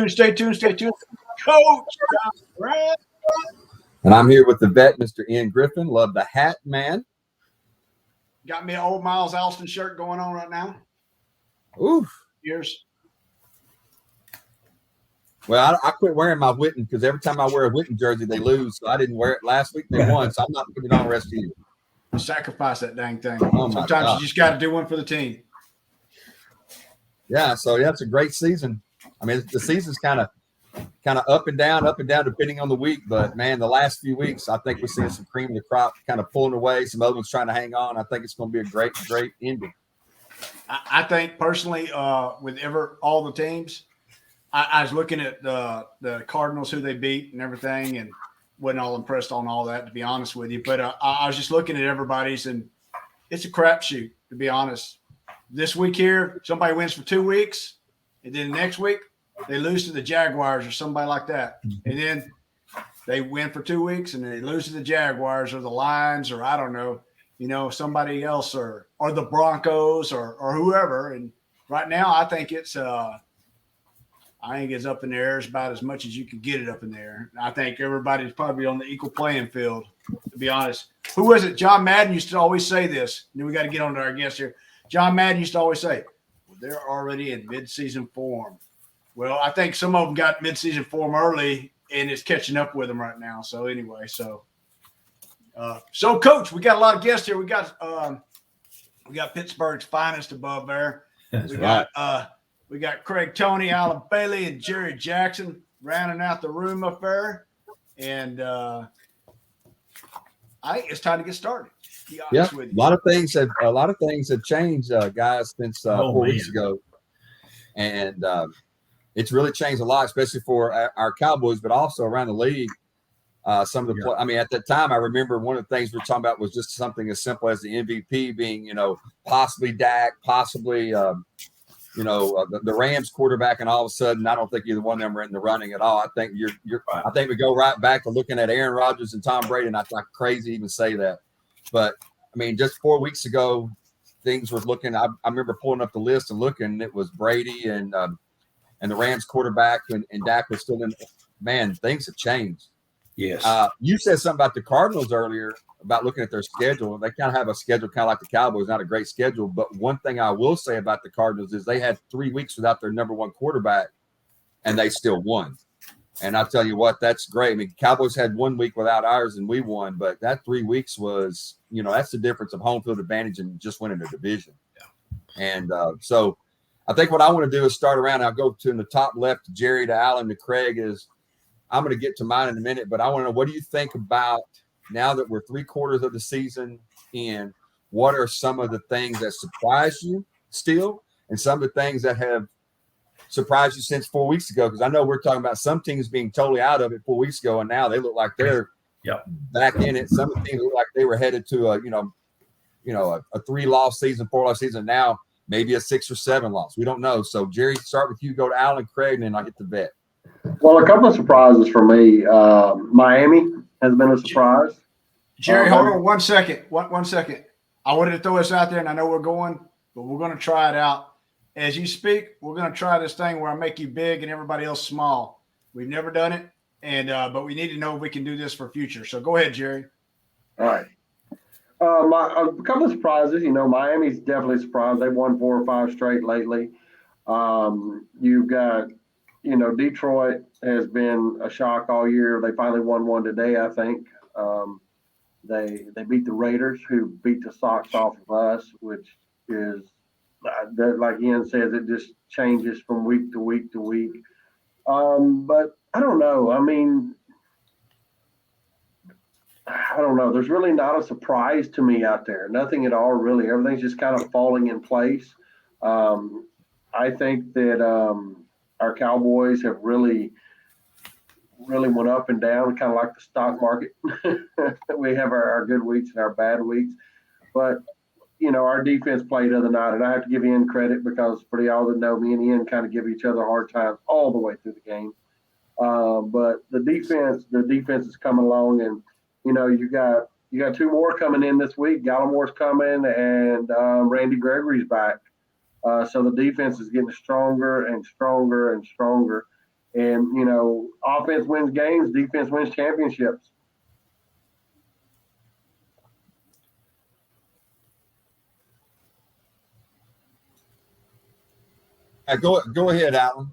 Stay tuned. Coach Brad. And I'm here with the vet, Mr. Ian Griffin. Love the hat, man. Got me an old Miles Alston shirt going on right now. Oof. Cheers. Well, I quit wearing my Witten because every time I wear a Witten jersey, they lose. So I didn't wear it last week. They won, so I'm not putting it on the rest of the year. Sacrifice that dang thing. Oh, sometimes you just got to do one for the team. Yeah, so yeah, it's a great season. I mean, the season's kind of up and down, depending on the week. But man, the last few weeks, I think we're seeing some cream of the crop kind of pulling away. Some other ones trying to hang on. I think it's going to be a great ending. I think personally, with all the teams, I was looking at the Cardinals, who they beat and everything, and wasn't all impressed on all that, to be honest with you. But I was just looking at everybody's, and it's a crapshoot, to be honest. This week here, somebody wins for 2 weeks, and then next week they lose to the Jaguars or somebody like that. And then they win for 2 weeks, and then they lose to the Jaguars or the Lions or I don't know, somebody else or the Broncos or whoever. And right now, I think it's up in the air as about as much as you can get it up in there. I think everybody's probably on the equal playing field, to be honest. Who was it? John Madden used to always say this. And then we got to get on to our guest here. John Madden used to always say, well, they're already in midseason form. Well, I think some of them got midseason form early, and it's catching up with them right now. So anyway, so Coach, we got a lot of guests here. We got Pittsburgh's finest above there. We got Craig Toney, Alan Bailey, and Jerry Jackson rounding out the room up there. And I think it's time to get started. Yeah, a lot of things have changed, guys, since 4 weeks ago, and it's really changed a lot, especially for our Cowboys, but also around the league. Some of the I mean, at that time, I remember one of the things we were talking about was just something as simple as the MVP being, possibly Dak, possibly, the Rams quarterback, and all of a sudden, I don't think either one of them are in the running at all. I think I think we go right back to looking at Aaron Rodgers and Tom Brady, and I'm crazy to even say that. But I mean, just 4 weeks ago, things were looking. I remember pulling up the list and looking, and it was Brady and the Rams quarterback, and Dak was still in. Man, things have changed. Yes. You said something about the Cardinals earlier about looking at their schedule. They kind of have a schedule kind of like the Cowboys, not a great schedule. But one thing I will say about the Cardinals is they had 3 weeks without their number one quarterback, and they still won. And I'll tell you what, that's great. I mean, Cowboys had 1 week without ours, and we won. But that 3 weeks was, that's the difference of home field advantage and just winning the division. Yeah. And so I think what I want to do is start around. I'll go to in the top left, to Jerry, to Alan, to Craig. I'm going to get to mine in a minute, but I want to know, what do you think about now that we're 3/4 of the season in? What are some of the things that surprise you still, and some of the things that have surprised you since 4 weeks ago? Because I know we're talking about some teams being totally out of it 4 weeks ago, and now they look like they're back in it. Some of the teams look like they were headed to a 3-loss season, 4-loss season. Now maybe a 6 or 7 loss. We don't know. So Jerry, start with you. Go to Alan, Craig, and then I get the vet. Well, a couple of surprises for me. Miami has been a surprise. Jerry, hold on 1 second. One second. I wanted to throw this out there, and I know we're going, but we're going to try it out. As you speak, we're going to try this thing where I make you big and everybody else small. We've never done it, and but we need to know if we can do this for future. So go ahead, Jerry. All right. A couple of surprises. Miami's definitely a surprise. They've won 4 or 5 straight lately. You've got Detroit has been a shock all year. They finally won one today, I think. They beat the Raiders, who beat the socks off of us, which is, like Ian says, it just changes from week to week to week. But I don't know. I mean, I don't know. There's really not a surprise to me out there. Nothing at all, really. Everything's just kind of falling in place. I think that our Cowboys have really went up and down, kind of like the stock market. We have our good weeks and our bad weeks. But, our defense played the other night, and I have to give Ian credit because for y'all that know me and Ian kind of give each other hard times all the way through the game. But the defense is coming along, and, you got 2 more coming in this week. Gallimore's coming, and Randy Gregory's back. So the defense is getting stronger and stronger and stronger. And, you know, offense wins games, defense wins championships. Go ahead, Alan.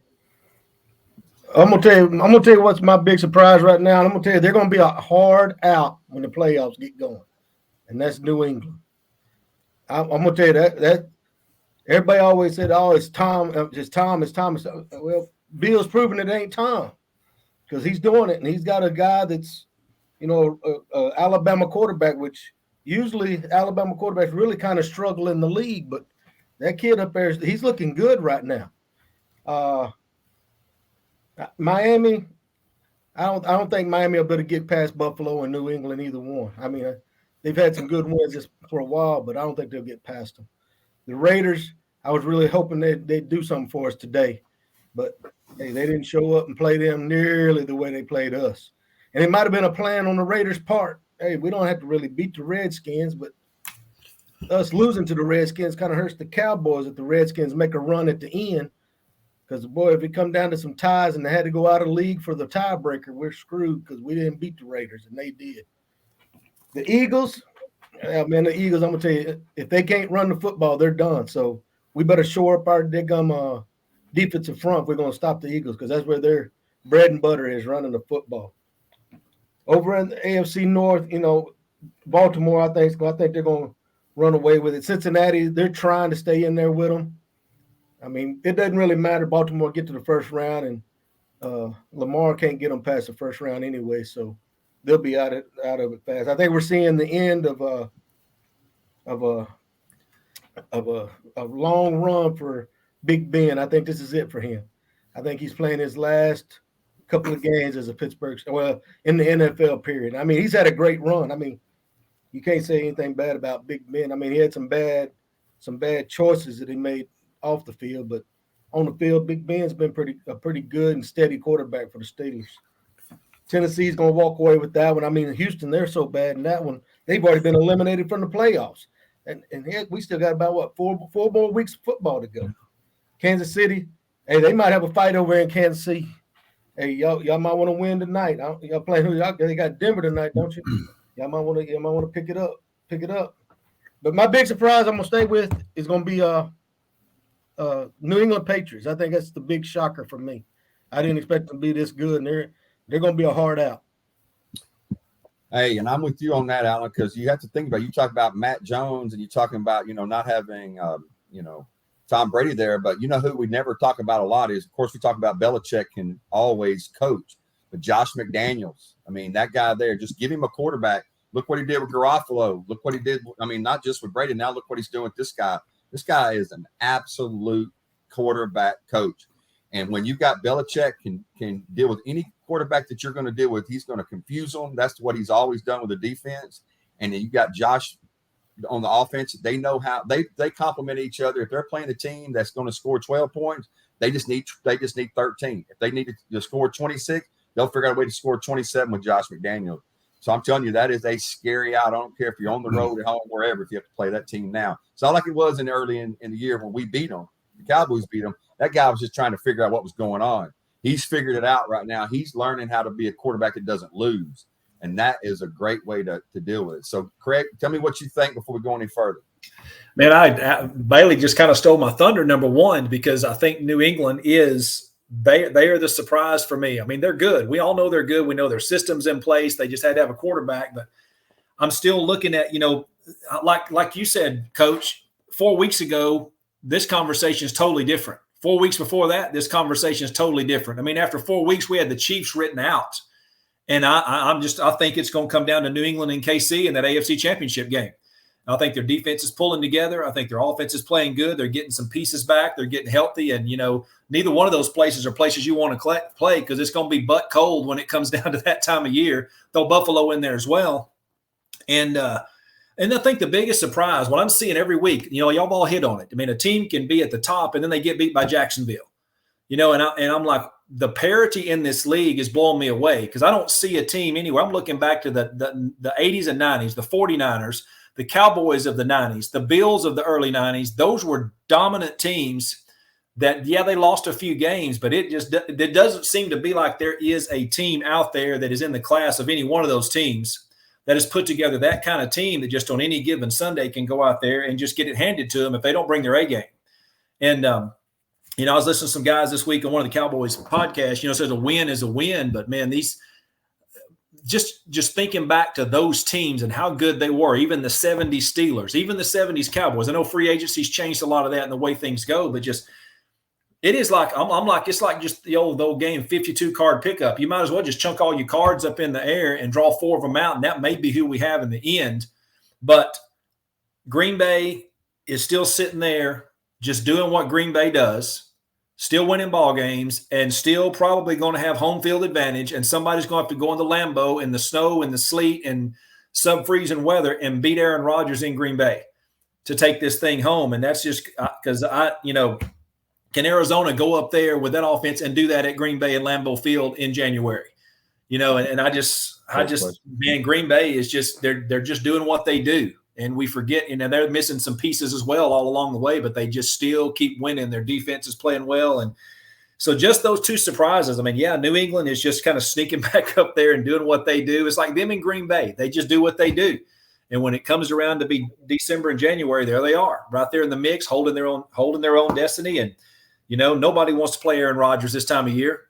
I'm gonna tell you what's my big surprise right now. And I'm gonna tell you they're gonna be a hard out when the playoffs get going, and that's New England. I'm gonna tell you that everybody always said, "Oh, it's Tom, it's Tom, it's Tom." Well, Bill's proving it ain't Tom because he's doing it, and he's got a guy that's, you know, Alabama quarterback, which usually Alabama quarterbacks really kind of struggle in the league, but that kid up there, he's looking good right now. Miami, I don't think Miami will be able to get past Buffalo and New England, either one. I mean, they've had some good wins just for a while, but I don't think they'll get past them. The Raiders, I was really hoping they'd do something for us today, but hey, they didn't show up and play them nearly the way they played us. And it might have been a plan on the Raiders' part. Hey, we don't have to really beat the Redskins, but us losing to the Redskins kind of hurts the Cowboys if the Redskins make a run at the end. Because, boy, if it come down to some ties and they had to go out of the league for the tiebreaker, we're screwed because we didn't beat the Raiders, and they did. The Eagles, I'm going to tell you, if they can't run the football, they're done. So we better shore up our defensive front if we're going to stop the Eagles, because that's where their bread and butter is, running the football. Over in the AFC North, you know, Baltimore, I think they're going to run away with it. Cincinnati, they're trying to stay in there with them. I mean, it doesn't really matter. Baltimore get to the first round, and Lamar can't get them past the first round anyway, so they'll be out of it fast. I think we're seeing the end of a long run for Big Ben. I think this is it for him. I think he's playing his last couple of games as a Pittsburgh, well, in the NFL period. I mean, he's had a great run. I mean, you can't say anything bad about Big Ben. I mean, he had some bad choices that he made off the field, but on the field, Big Ben's been a pretty good and steady quarterback for the Steelers. Tennessee's going to walk away with that one. I mean, Houston, they're so bad in that one. They've already been eliminated from the playoffs. And heck, we still got about, four more weeks of football to go. Kansas City, hey, they might have a fight over in Kansas City. Hey, y'all might want to win tonight. Y'all playing who? They got Denver tonight, don't you? Y'all might want to pick it up. But my big surprise I'm going to stay with is going to be New England Patriots. I think that's the big shocker for me. I didn't expect them to be this good, and they're going to be a hard out. Hey, and I'm with you on that, Alan, because you have to think about, you talk about Matt Jones and you're talking about, you know, not having, Tom Brady there, but you know who we never talk about a lot is, of course, we talk about Belichick can always coach, but Josh McDaniels. I mean, that guy there, just give him a quarterback. Look what he did with Garoppolo. Look what he did. I mean, not just with Brady. Now look what he's doing with this guy. This guy is an absolute quarterback coach. And when you got Belichick can deal with any quarterback that you're going to deal with, he's going to confuse them. That's what he's always done with the defense. And then you got Josh on the offense. They know how they complement each other. If they're playing a team that's going to score 12 points, they just need 13. If they need to score 26, they'll figure out a way to score 27 with Josh McDaniels. So I'm telling you, that is a scary out. I don't care if you're on the road, at home, wherever, if you have to play that team now. It's not like it was early in the year when we beat them. The Cowboys beat them. That guy was just trying to figure out what was going on. He's figured it out right now. He's learning how to be a quarterback that doesn't lose. And that is a great way to deal with it. So, Craig, tell me what you think before we go any further. Man, Bailey just kind of stole my thunder, number one, because I think New England is – they are the surprise for me. I mean, they're good. We all know they're good. We know their system's in place. They just had to have a quarterback. But I'm still looking at, like you said, Coach, 4 weeks ago, this conversation is totally different. 4 weeks before that, this conversation is totally different. I mean, after 4 weeks, we had the Chiefs written out. And I think it's going to come down to New England and KC in that AFC Championship game. I think their defense is pulling together. I think their offense is playing good. They're getting some pieces back. They're getting healthy. And, neither one of those places are places you want to play because it's going to be butt cold when it comes down to that time of year. Throw Buffalo in there as well. And I think the biggest surprise, what I'm seeing every week, y'all all hit on it. I mean, a team can be at the top and then they get beat by Jacksonville. And I'm like, the parity in this league is blowing me away because I don't see a team anywhere. I'm looking back to the 80s and 90s, the 49ers, the Cowboys of the 90s, the Bills of the early 90s. Those were dominant teams that, yeah, they lost a few games, but it doesn't seem to be like there is a team out there that is in the class of any one of those teams that has put together that kind of team that just on any given Sunday can go out there and just get it handed to them if they don't bring their A game. And, I was listening to some guys this week on one of the Cowboys podcasts, says a win is a win, but man, these just thinking back to those teams and how good they were, even the 70s Steelers, even the 70s Cowboys. I know free agency's changed a lot of that and the way things go, but just it is like I'm like it's like just the old game 52 card pickup. You might as well just chunk all your cards up in the air and draw 4 of them out, and that may be who we have in the end. But Green Bay is still sitting there just doing what Green Bay does, still winning ball games, and still probably going to have home field advantage. And somebody's going to have to go into Lambeau in the snow and the sleet and sub-freezing weather and beat Aaron Rodgers in Green Bay to take this thing home. And that's just because can Arizona go up there with that offense and do that at Green Bay and Lambeau Field in January? And I just, man, Green Bay is just they're just doing what they do. And we forget, they're missing some pieces as well all along the way, but they just still keep winning. Their defense is playing well. And so just those 2 surprises. I mean, yeah, New England is just kind of sneaking back up there and doing what they do. It's like them in Green Bay. They just do what they do. And when it comes around to be December and January, there they are, right there in the mix, holding their own destiny. And, nobody wants to play Aaron Rodgers this time of year,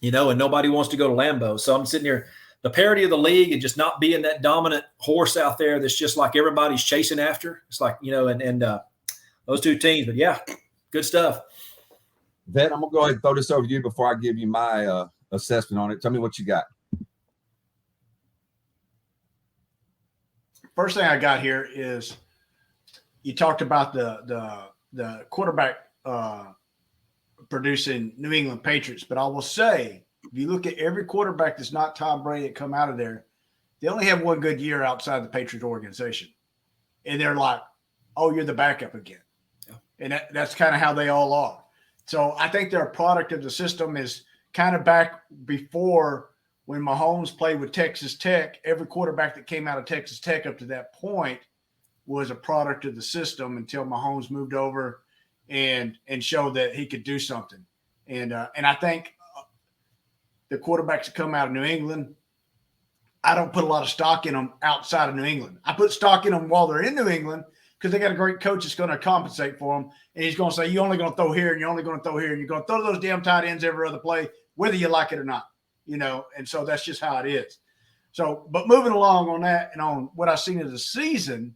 and nobody wants to go to Lambeau. So I'm sitting here, the parity of the league and just not being that dominant horse out there that's just like everybody's chasing after. It's like, and those 2 teams. But, yeah, good stuff. Vet, I'm going to go ahead and throw this over to you before I give you my assessment on it. Tell me what you got. First thing I got here is you talked about the quarterback producing New England Patriots, but I will say, if you look at every quarterback that's not Tom Brady that come out of there, they only have one good year outside the Patriots organization. And they're like, oh, you're the backup again. Yeah. And that's kind of how they all are. So I think they're a product of the system is kind of back before when Mahomes played with Texas Tech. Every quarterback that came out of Texas Tech up to that point was a product of the system until Mahomes moved over and showed that he could do something. And I think the quarterbacks that come out of New England, I don't put a lot of stock in them outside of New England. I put stock in them while they're in New England because they got a great coach that's going to compensate for them. And he's going to say, you're only going to throw here and you're only going to throw here. And you're going to throw those damn tight ends every other play, whether you like it or not, And so that's just how it is. So, but moving along on that and on what I've seen of the season,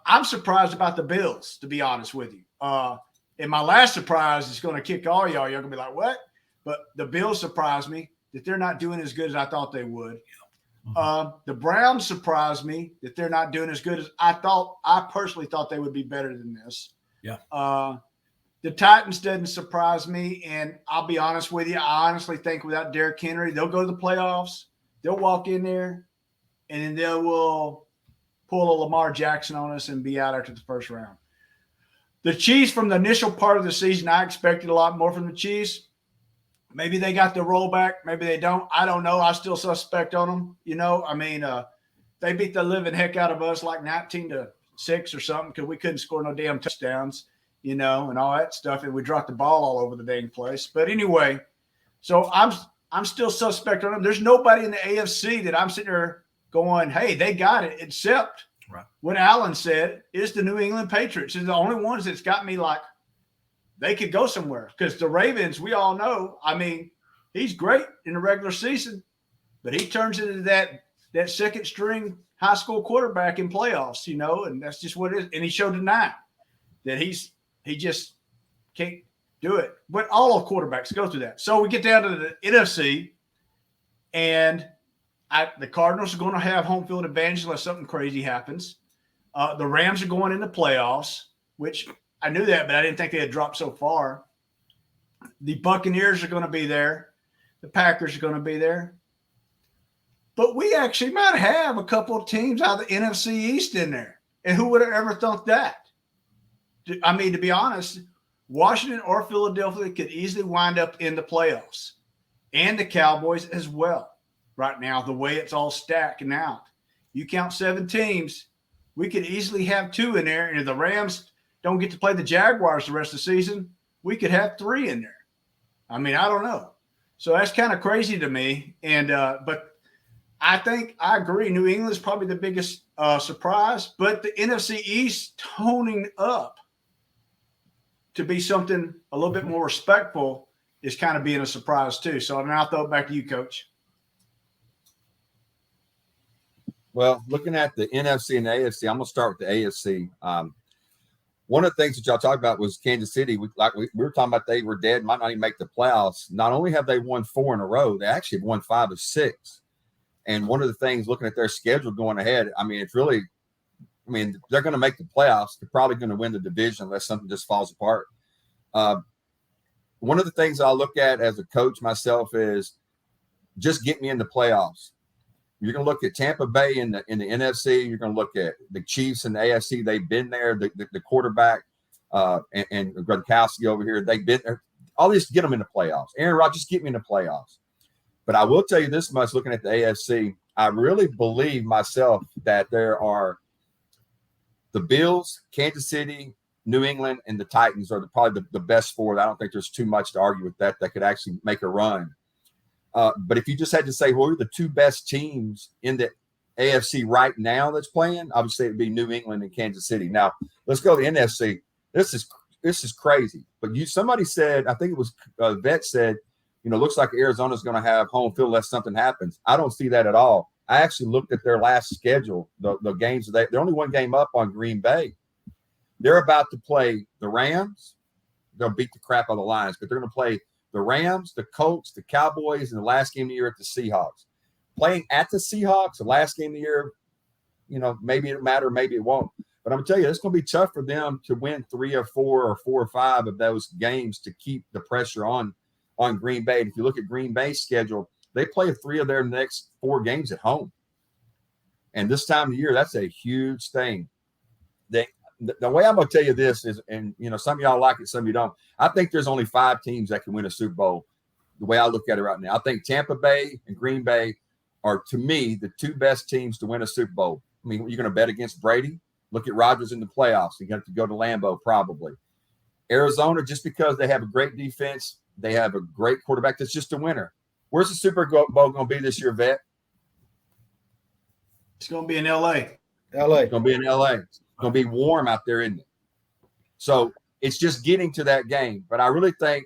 I'm surprised about the Bills, to be honest with you. And my last surprise is going to kick all y'all. You're going to be like, what? But the Bills surprised me that they're not doing as good as I thought they would. The Browns surprised me that they're not doing as good as I thought. I personally thought they would be better than this. Yeah. The Titans didn't surprise me. And I'll be honest with you. I honestly think without Derrick Henry, they'll go to the playoffs. They'll walk in there and then they will pull a Lamar Jackson on us and be out after the first round. The Chiefs, from the initial part of the season, I expected a lot more from the Chiefs. Maybe they got the rollback. Maybe they don't. I don't know. I still suspect on them. They beat the living heck out of us like 19-6 or something because we couldn't score no damn touchdowns, and all that stuff. And we dropped the ball all over the dang place. But anyway, so I'm still suspect on them. There's nobody in the AFC that I'm sitting there going, hey, they got it, except what Allen said is the New England Patriots. Is the only ones that's got me like, they could go somewhere because the Ravens, we all know, he's great in the regular season, but he turns into that second string high school quarterback in playoffs, and that's just what it is. And he showed tonight that he just can't do it. But all of quarterbacks go through that. So we get down to the NFC, and the Cardinals are going to have home field advantage unless something crazy happens. The Rams are going into playoffs, which – I knew that, but I didn't think they had dropped so far. The Buccaneers are going to be there. The Packers are going to be there. But we actually might have a couple of teams out of the NFC East in there. And who would have ever thought that? To be honest, Washington or Philadelphia could easily wind up in the playoffs. And the Cowboys as well. Right now, the way it's all stacking out. You count 7 teams, we could easily have 2 in there. And if the Rams don't get to play the Jaguars the rest of the season, we could have 3 in there. I mean, I don't know. So that's kind of crazy to me. And but I think I agree. New England's probably the biggest surprise, but the NFC East toning up to be something a little bit more respectful is kind of being a surprise too. So now I'll throw it back to you, Coach. Well, looking at the NFC and the AFC, I'm going to start with the AFC. One of the things that y'all talked about was Kansas City. We were talking about they were dead, might not even make the playoffs. Not only have they won 4 in a row, they actually have won 5 of 6. And one of the things, looking at their schedule going ahead, I mean, it's really, I mean, they're going to make the playoffs. They're probably going to win the division unless something just falls apart. One of the things I look at as a coach myself is just get me in the playoffs. You're going to look at Tampa Bay in the NFC. You're going to look at the Chiefs in the AFC. They've been there. The quarterback and Gronkowski over here, they've been there. I'll just get them in the playoffs. Aaron Rodgers, just get me in the playoffs. But I will tell you this much, looking at the AFC, I really believe myself that there are the Bills, Kansas City, New England, and the Titans are probably the best 4. I don't think there's too much to argue with that could actually make a run. But if you just had to say, who are the 2 best teams in the AFC right now that's playing, obviously it'd be New England and Kansas City. Now, let's go to the NFC. This is crazy. But somebody said, I think it was Vet said, looks like Arizona's going to have home field unless something happens. I don't see that at all. I actually looked at their last schedule, the games. They're only 1 game up on Green Bay. They're about to play the Rams. They'll beat the crap out of the Lions, but they're going to play the Rams, the Colts, the Cowboys, and the last game of the year at the Seahawks. Playing at the Seahawks, the last game of the year, maybe it'll matter, maybe it won't. But I'm going to tell you, it's going to be tough for them to win 3 or 4 or 4 or 5 of those games to keep the pressure on Green Bay. And if you look at Green Bay's schedule, they play 3 of their next 4 games at home. And this time of year, that's a huge thing. The way I'm going to tell you this is, and some of y'all like it, some of you don't. I think there's only 5 teams that can win a Super Bowl. The way I look at it right now, I think Tampa Bay and Green Bay are, to me, the 2 best teams to win a Super Bowl. I mean, you're going to bet against Brady. Look at Rodgers in the playoffs. You're going to have to go to Lambeau probably. Arizona, just because they have a great defense, they have a great quarterback that's just a winner. Where's the Super Bowl going to be this year, Vet? It's going to be in L.A. It's going to be in L.A. It's going to be warm out there, isn't it? So it's just getting to that game. But I really think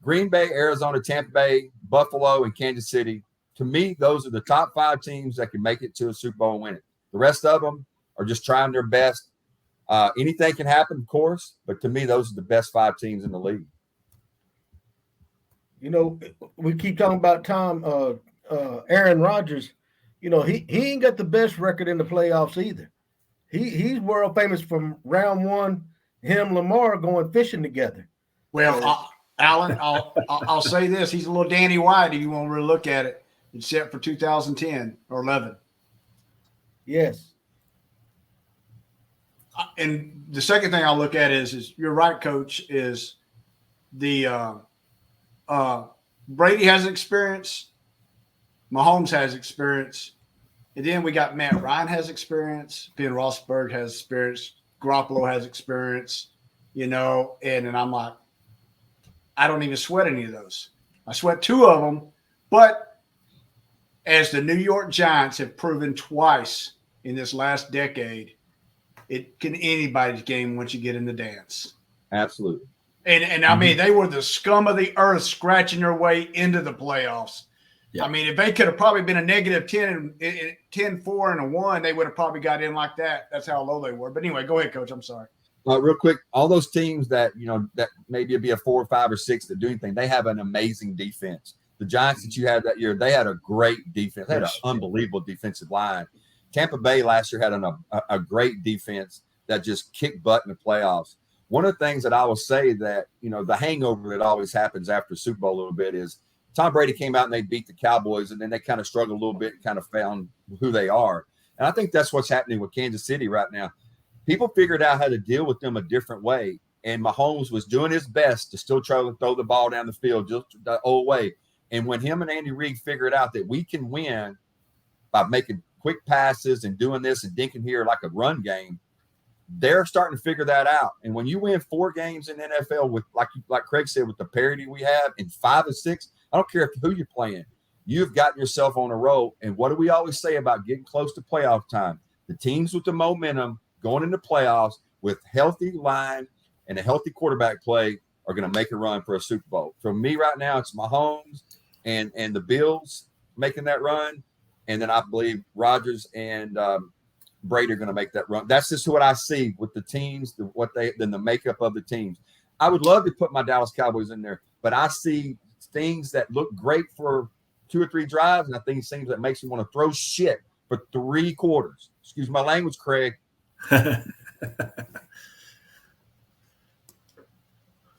Green Bay, Arizona, Tampa Bay, Buffalo, and Kansas City, to me, those are the top 5 teams that can make it to a Super Bowl and win it. The rest of them are just trying their best. Anything can happen, of course, but to me, those are the best 5 teams in the league. We keep talking about Aaron Rodgers. He ain't got the best record in the playoffs either. He's world famous from round 1. Him, Lamar going fishing together. Well, Alan, I'll say this: he's a little Danny White if you want to really look at it, except for 2010 or 11. Yes. And the second thing I'll look at is you're right, Coach. Is the Brady has experience, Mahomes has experience, and then we got Matt Ryan has experience, Ben Roethlisberger has experience, Garoppolo has experience, and then I'm like, I don't even sweat any of those. I sweat 2 of them, but as the New York Giants have proven twice in this last decade, it can anybody's game once you get in the dance. Absolutely. And I mean, they were the scum of the earth scratching their way into the playoffs. Yeah. I mean, if they could have probably been a negative 10, 4, and a 1, they would have probably got in like that. That's how low they were. But anyway, go ahead, Coach. I'm sorry. Real quick, all those teams that, that maybe it'd be a 4 or 5 or 6 that do anything, they have an amazing defense. The Giants that you had that year, they had a great defense. They had an unbelievable defensive line. Tampa Bay last year had a great defense that just kicked butt in the playoffs. One of the things that I will say that, the hangover that always happens after Super Bowl a little bit is Tom Brady came out and they beat the Cowboys, and then they kind of struggled a little bit and kind of found who they are. And I think that's what's happening with Kansas City right now. People figured out how to deal with them a different way, and Mahomes was doing his best to still try to throw the ball down the field just the old way. And when him and Andy Reid figured out that we can win by making quick passes and doing this and dinking here like a run game, they're starting to figure that out. And when you win 4 games in the NFL with, like Craig said, with the parity we have in 5 or 6, I don't care who you're playing, you've gotten yourself on a roll. And what do we always say about getting close to playoff time? The teams with the momentum going into playoffs with healthy line and a healthy quarterback play are going to make a run for a Super Bowl. For me right now, it's Mahomes and the Bills making that run. And then I believe Rodgers and Brady are going to make that run. That's just what I see with the teams, then the makeup of the teams. I would love to put my Dallas Cowboys in there, but I see things that look great for 2 or 3 drives, and I think things that makes me want to throw shit for 3 quarters. Excuse my language, Craig.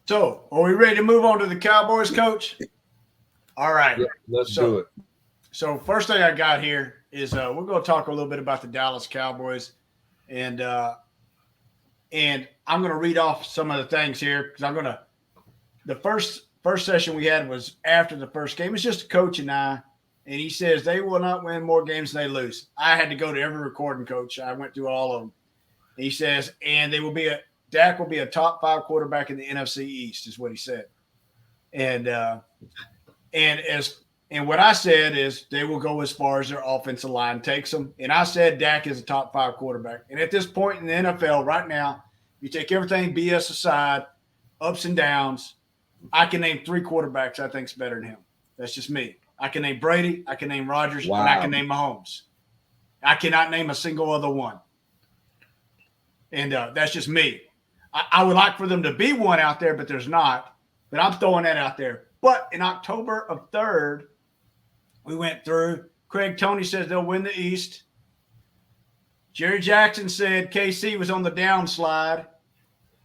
So, are we ready to move on to the Cowboys, Coach? All right. Yeah, let's do it. So, first thing I got here is we're going to talk a little bit about the Dallas Cowboys, and I'm going to read off some of the things here because the first session we had was after the first game. It's just a coach and I, and he says they will not win more games than they lose. I had to go to every recording, Coach. I went through all of them. He says, and Dak will be a top 5 quarterback in the NFC East, is what he said. And what I said is they will go as far as their offensive line takes them. And I said Dak is a top 5 quarterback. And at this point in the NFL right now, you take everything BS aside, ups and downs, I can name 3 quarterbacks I think is better than him. That's just me. I can name Brady, I can name Rodgers, and I can name Mahomes. I cannot name a single other one. And that's just me. I would like for them to be one out there, but there's not. But I'm throwing that out there. But in October of 3rd, we went through. Craig Toney says they'll win the East. Jerry Jackson said KC was on the downslide.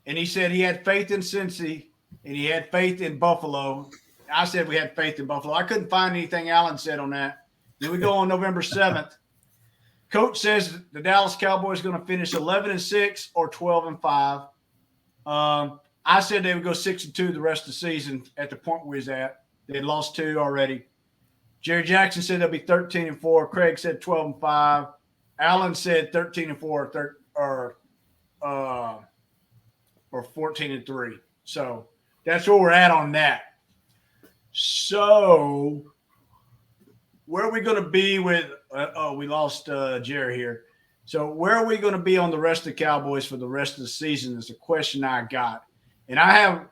And he said he had faith in Cincy, and he had faith in Buffalo. I said we had faith in Buffalo. I couldn't find anything Allen said on that. Then we go on November 7th. Coach says the Dallas Cowboys are going to finish 11-6 or 12-5. I said they would go 6-2 the rest of the season at the point we was at. They had lost 2 already. Jerry Jackson said they'll be 13-4. Craig said 12-5. Allen said 13-4 or 14-3. So that's where we're at on that. So where are we going to be with we lost Jerry here. So where are we going to be on the rest of the Cowboys for the rest of the season is the question I got. And I have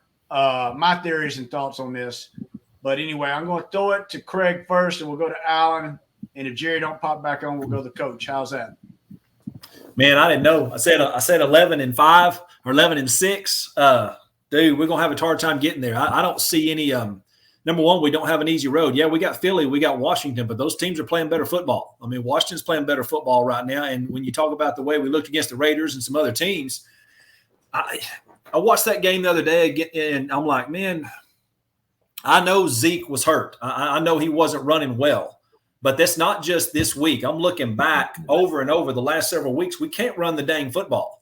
my theories and thoughts on this. But anyway, I'm going to throw it to Craig first, and we'll go to Allen. And if Jerry don't pop back on, we'll go to the coach. How's that? Man, I didn't know. I said 11-5 or 11-6. Dude, we're going to have a hard time getting there. I don't see any number one, we don't have an easy road. Yeah, we got Philly, we got Washington, but those teams are playing better football. I mean, Washington's playing better football right now. And when you talk about the way we looked against the Raiders and some other teams, I watched that game the other day and I'm like, man, I know Zeke was hurt. I know he wasn't running well, but that's not just this week. I'm looking back over and over the last several weeks. We can't run the dang football,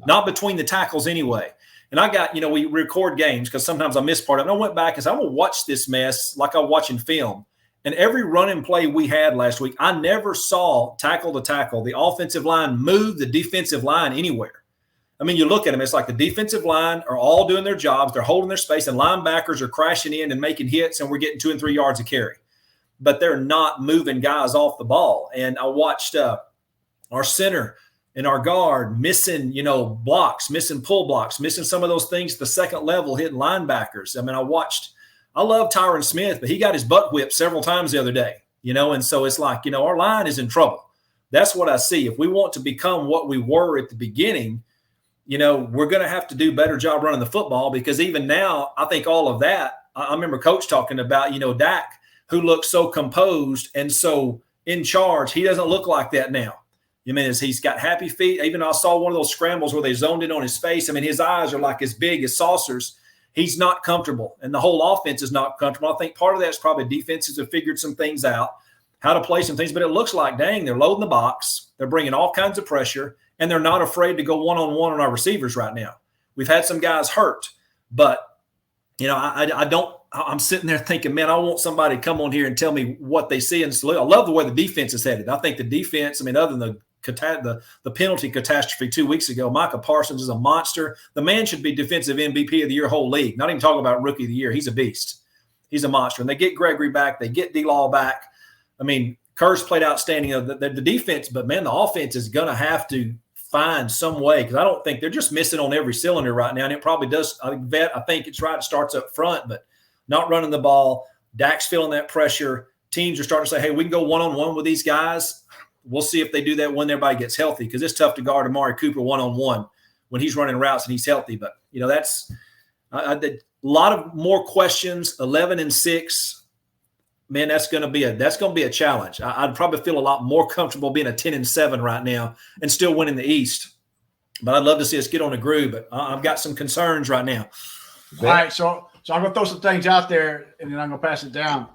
not between the tackles anyway. And I got, we record games because sometimes I miss part of it. And I went back and said, I'm going to watch this mess like I'm watching film. And every running play we had last week, I never saw tackle to tackle, the offensive line move the defensive line anywhere. I mean, you look at them, it's like the defensive line are all doing their jobs. They're holding their space, and linebackers are crashing in and making hits, and we're getting 2 and 3 yards of carry. But they're not moving guys off the ball. And I watched our center and our guard missing, blocks, missing pull blocks, missing some of those things at the second level, hitting linebackers. I mean, I love Tyron Smith, but he got his butt whipped several times the other day, and so it's like, our line is in trouble. That's what I see. If we want to become what we were at the beginning, we're going to have to do a better job running the football, because even now, I think all of that, I remember Coach talking about, Dak, who looks so composed and so in charge. He doesn't look like that now. He's got happy feet. Even I saw one of those scrambles where they zoned in on his face. I mean, his eyes are like as big as saucers. He's not comfortable, and the whole offense is not comfortable. I think part of that is probably defenses have figured some things out, how to play some things, but it looks like, dang, they're loading the box. They're bringing all kinds of pressure, and they're not afraid to go one-on-one on our receivers right now. We've had some guys hurt, but, I'm sitting there thinking, man, I want somebody to come on here and tell me what they see. And I love the way the defense is headed. I think the defense, other than the the penalty catastrophe 2 weeks ago. Micah Parsons is a monster. The man should be defensive MVP of the year, whole league. Not even talking about rookie of the year. He's a beast. He's a monster. And they get Gregory back. They get D-Law back. I mean, Kerr's played outstanding. The defense, but man, the offense is going to have to find some way, because I don't think they're just missing on every cylinder right now. And it probably does. I think it's right. It starts up front, but not running the ball. Dak's feeling that pressure. Teams are starting to say, hey, we can go one-on-one with these guys. We'll see if they do that when everybody gets healthy, because it's tough to guard Amari Cooper one-on-one when he's running routes and he's healthy. But, that's a lot of more questions. 11-6, man, that's going to be a challenge. I'd probably feel a lot more comfortable being a 10-7 right now and still winning the East. But I'd love to see us get on a groove. But I've got some concerns right now. All right, so I'm going to throw some things out there, and then I'm going to pass it down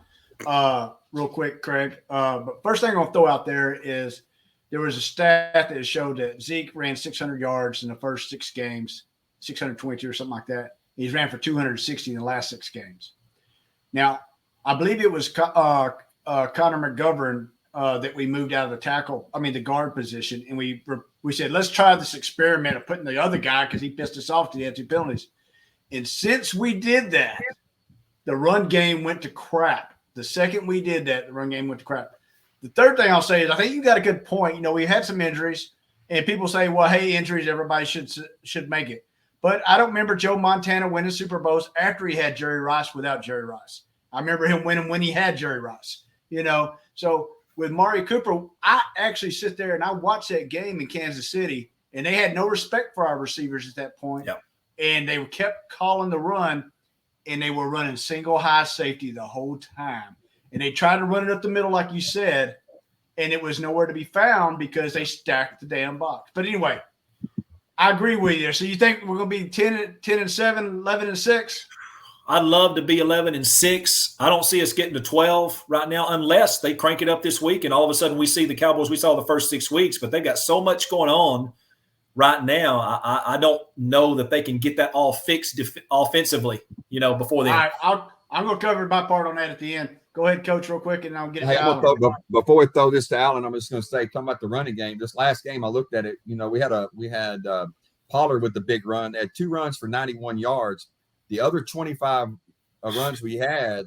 real quick, Craig. But first thing I'm going to throw out there is there was a stat that showed that Zeke ran 600 yards in the first 6 games, 622 or something like that. He's ran for 260 in the last 6 games. Now, I believe it was Connor McGovern that we moved out of the guard position, and we said, let's try this experiment of putting the other guy, because he pissed us off because he had 2 penalties. And since we did that, the run game went to crap. The second we did that, the run game went to crap. The third thing I'll say is I think you got a good point. We had some injuries, and people say, well, hey, injuries, everybody should make it. But I don't remember Joe Montana winning Super Bowls after he had Jerry Rice without Jerry Rice. I remember him winning when he had Jerry Rice, So with Mari Cooper, I actually sit there and I watch that game in Kansas City, and they had no respect for our receivers at that point. Yep. And they kept calling the run, and they were running single high safety the whole time. And they tried to run it up the middle, like you said, and it was nowhere to be found because they stacked the damn box. But anyway, I agree with you. So you think we're going to be 10-7, 11-6? I'd love to be 11-6. I don't see us getting to 12 right now unless they crank it up this week and all of a sudden we see the Cowboys we saw the first 6 weeks, but they've got so much going on right now. I don't know that they can get that all fixed offensively, before then. All right, I'm going to cover my part on that at the end. Go ahead, Coach, real quick, and I'll get it Hey, down. before we throw this to Allen, I'm just going to say, talking about the running game, this last game I looked at it, we had Pollard with the big run, had 2 runs for 91 yards. The other 25 runs we had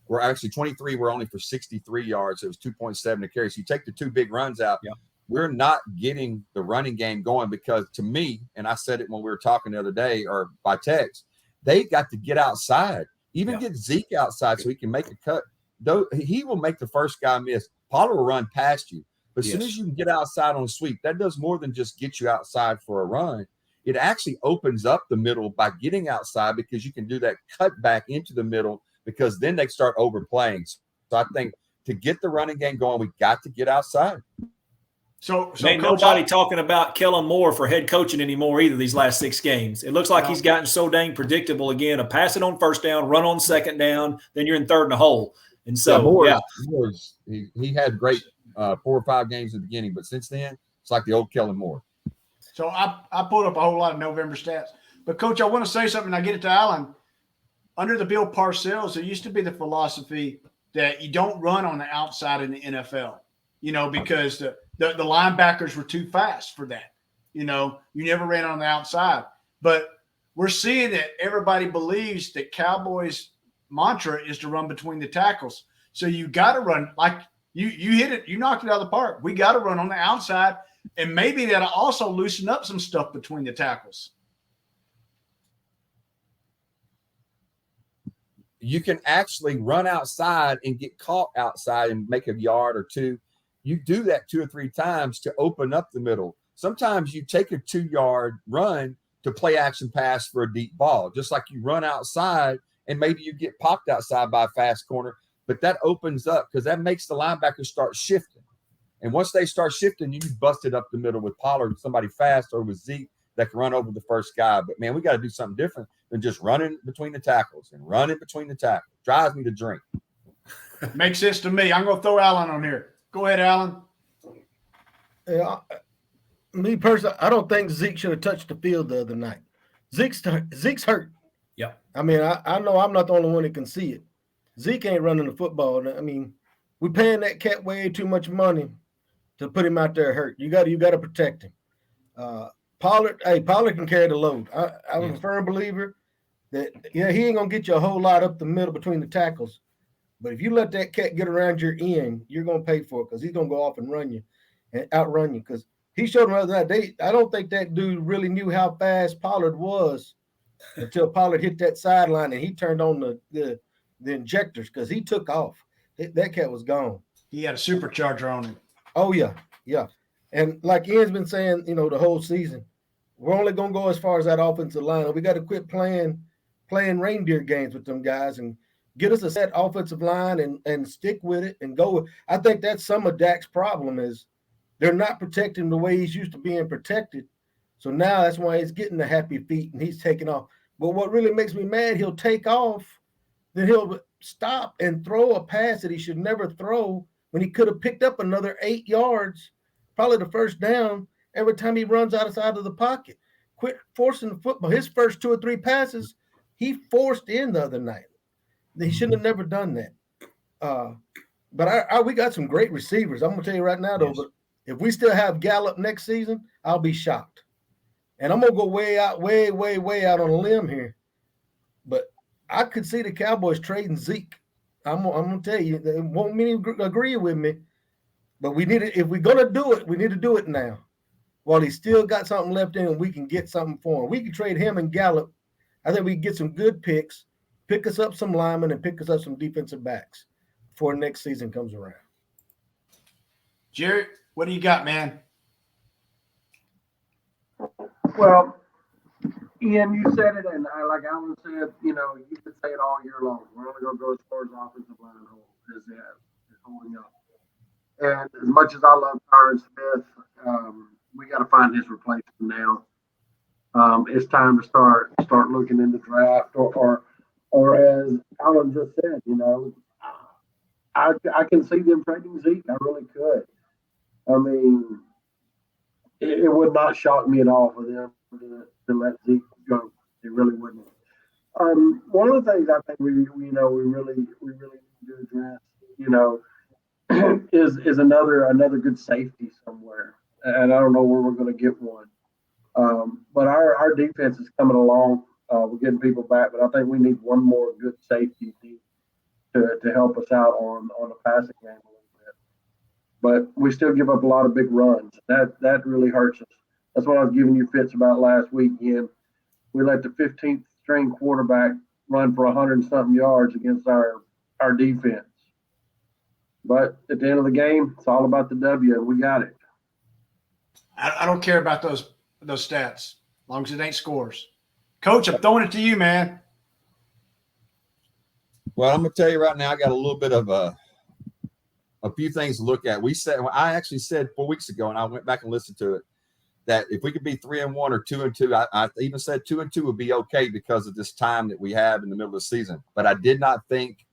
were actually 23 were only for 63 yards. It was 2.7 to carry. So you take the 2 big runs out. Yeah. We're not getting the running game going because, to me, and I said it when we were talking the other day or by text, they got to get outside. Even get Zeke outside so he can make a cut. Though he will make the first guy miss. Pollard will run past you. But as soon as you can get outside on a sweep, that does more than just get you outside for a run. It actually opens up the middle by getting outside because you can do that cut back into the middle because then they start overplaying. So I think to get the running game going, we got to get outside. So ain't nobody talking about Kellen Moore for head coaching anymore either these last 6 games. It looks like he's gotten so dang predictable again. A pass it on first down, run on second down, then you're in third and a hole. And so, he had great 4 or 5 games at the beginning, but since then, it's like the old Kellen Moore. So I pulled up a whole lot of November stats. But, Coach, I want to say something, and I get it to Allen. Under the Bill Parcells, there used to be the philosophy that you don't run on the outside in the NFL, because the linebackers were too fast for that. You never ran on the outside. But we're seeing that everybody believes that Cowboys' mantra is to run between the tackles. So you got to run like you hit it. You knocked it out of the park. We got to run on the outside. And maybe that'll also loosen up some stuff between the tackles. You can actually run outside and get caught outside and make a yard or 2. You do that 2 or 3 times to open up the middle. Sometimes you take a 2-yard run to play action pass for a deep ball, just like you run outside and maybe you get popped outside by a fast corner, but that opens up because that makes the linebackers start shifting. And once they start shifting, you bust it up the middle with Pollard, somebody fast, or with Zeke that can run over the first guy. But, man, we got to do something different than just running between the tackles and running between the tackles. Drives me to drink. Makes sense to me. I'm going to throw Allen on here. Go ahead, Allen. Yeah, me personally, I don't think Zeke should have touched the field the other night. Zeke's hurt. Yeah. I mean, I know I'm not the only one that can see it. Zeke ain't running the football. I mean, we're paying that cat way too much money. to put him out there hurt. You got to protect him. Pollard can carry the load. I'm a firm believer that he ain't gonna get you a whole lot up the middle between the tackles, but if you let that cat get around your end, you're gonna pay for it because he's gonna go off and run you and outrun you. Because he showed them the other night. I don't think that dude really knew how fast Pollard was until Pollard hit that sideline and he turned on the injectors because he took off. That cat was gone. He had a supercharger on him. Oh yeah. And like Ian's been saying, the whole season, we're only gonna go as far as that offensive line. We got to quit playing reindeer games with them guys and get us a set offensive line and stick with it and go. I think that's some of Dak's problem is they're not protecting the way he's used to being protected. So now that's why he's getting the happy feet and he's taking off. But what really makes me mad, he'll take off, then he'll stop and throw a pass that he should never throw when he could have picked up another 8 yards, probably the first down, every time he runs outside of the pocket. Quit forcing the football. His first 2 or 3 passes, he forced in the other night. He shouldn't have never done that. But we got some great receivers. I'm going to tell you right now, though, but if we still have Gallup next season, I'll be shocked. And I'm going to go way out on a limb here. But I could see the Cowboys trading Zeke. I'm going to tell you, they won't many agree with me, but we need it. If we're going to do it, we need to do it now. While he's still got something left in and we can get something for him. We can trade him and Gallup. I think we can get some good picks, pick us up some linemen, and pick us up some defensive backs before next season comes around. Jared, what do you got, man? Well, Ian, you said it, and like Alan said, you could say it all year long. We're only going to go as far as offensive line is holding up. And as much as I love Tyron Smith, we got to find his replacement now. It's time to start looking in the draft, or as Alan just said, I can see them trading Zeke. I really could. I mean, it would not shock me at all for them to let Zeke go. It really wouldn't. One of the things I think we really need to address, is another good safety somewhere, and I don't know where we're going to get one. But our defense is coming along. We're getting people back, but I think we need one more good safety to help us out on the passing game a little bit. But we still give up a lot of big runs. That really hurts us. That's what I was giving you fits about last weekend. We let the 15th string quarterback run for 100-something yards against our defense. But at the end of the game, it's all about the W, and we got it. I don't care about those stats as long as it ain't scores. Coach, I'm throwing it to you, man. Well, I'm going to tell you right now, I got a little bit of a few things to look at. I actually said 4 weeks ago, and I went back and listened to it, that if we could be 3-1 or 2-2, I even said 2-2 would be okay because of this time that we have in the middle of the season. But I did not think